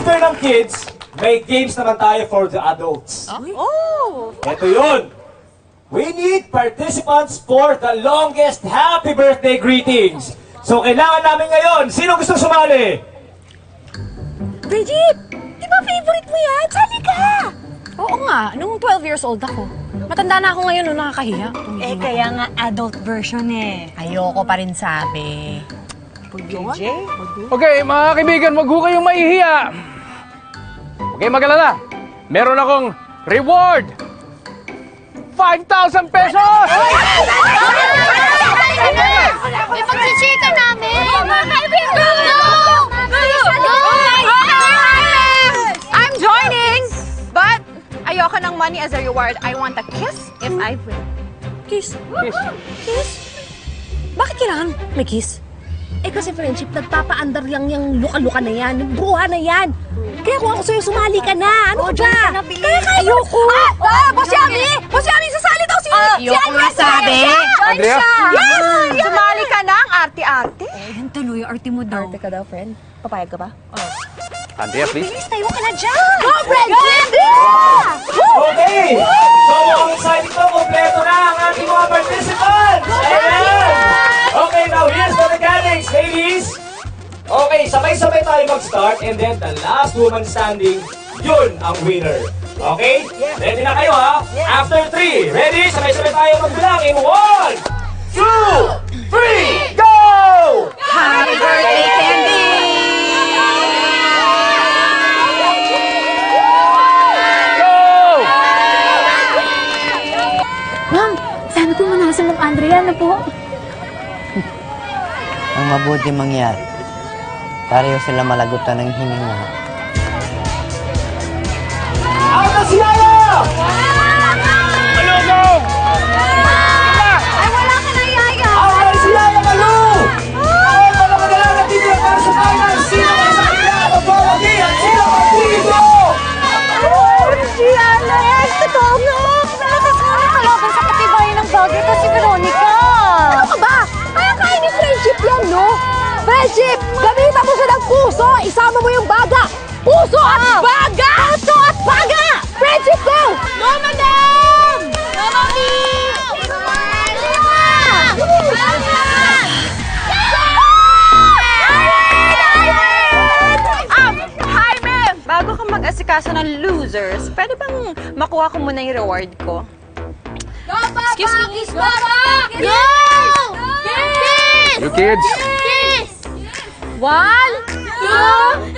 after ng kids, may games naman tayo for the adults. Oh! Ito yun. We need participants for the longest happy birthday greetings. So, kailangan namin ngayon. Sino gusto sumali? Bridget! Di ba favorite mo yan? Sali ka! Oo nga, nung 12 years old ako. Matanda na ako ngayon, no, nakakahiya. Kaya nga adult version eh. Ayoko pa rin sabi. PJ? Okay, mga kaibigan, wag ho kayong mahihiya. Okay, mag-alala. Meron akong reward. 5,000 pesos! Ipagsichika namin! I'm joining! But ayoko ng money as a reward. I want a kiss if I win. Kiss? Kiss. Kiss? Bakit kailangan may kiss? Eh kasi friendship, nagpapaandar yung luka-luka na yan, yung bruha na yan. Kaya kung ako sa'yo, sumali ka na. Ano ka ba? Kaya ayoko. Boss Yami! Boss Yami, sasali daw si Ayoko nga sabi. Andrea? Yes! Sumali ka na ang arte-arte. Yan tuloy, arte mo daw. Arte ka daw, friend. Papayag ka ba? Andrea, please. Bilis, tayo ka na dyan! Go, friendship! Okay! So, ang exciting to, kompleto na ang ating mga participants! Ayan! Okay, now here's the mechanics, ladies! Okay, sabay-sabay tayo mag-start and then the last woman standing, yun ang winner. Okay? Ready na kayo ha? After 3, ready? Sabay-sabay tayo magbilang in 1, 2, 3, go! Happy birthday, Candy! Go! Ma'am, sana po manasa mong Andrea na po. Ang mabuti mangyari. Pareho sila malagutan ng hininga. Out na si Yaya! Ano, go! Ay, wala ka na, Yaya! Out na si Yaya Malu! Ay, mga madala na dito para sa finals! Sino ang sa kanila? Magbawagi at sino ang dito? Si Alex! Totoo nga! Malakas mo na kalaban sa katibayan ng bagay ko si Veronica! Ano ka ba? Kaya ni friendship yan, no? Friendship! Gamitan mo siya ng puso! Isama mo yung baga! Puso at baga! Puso at baga! Friendship, go! Go, madam! Go, mami! Jaime! Bago ka mag-asikaso ng losers, pwede bang makuha ko muna yung reward ko? Excuse me, Kiss Baba! Go! Kiss! You kids. Kiss! 1, 2,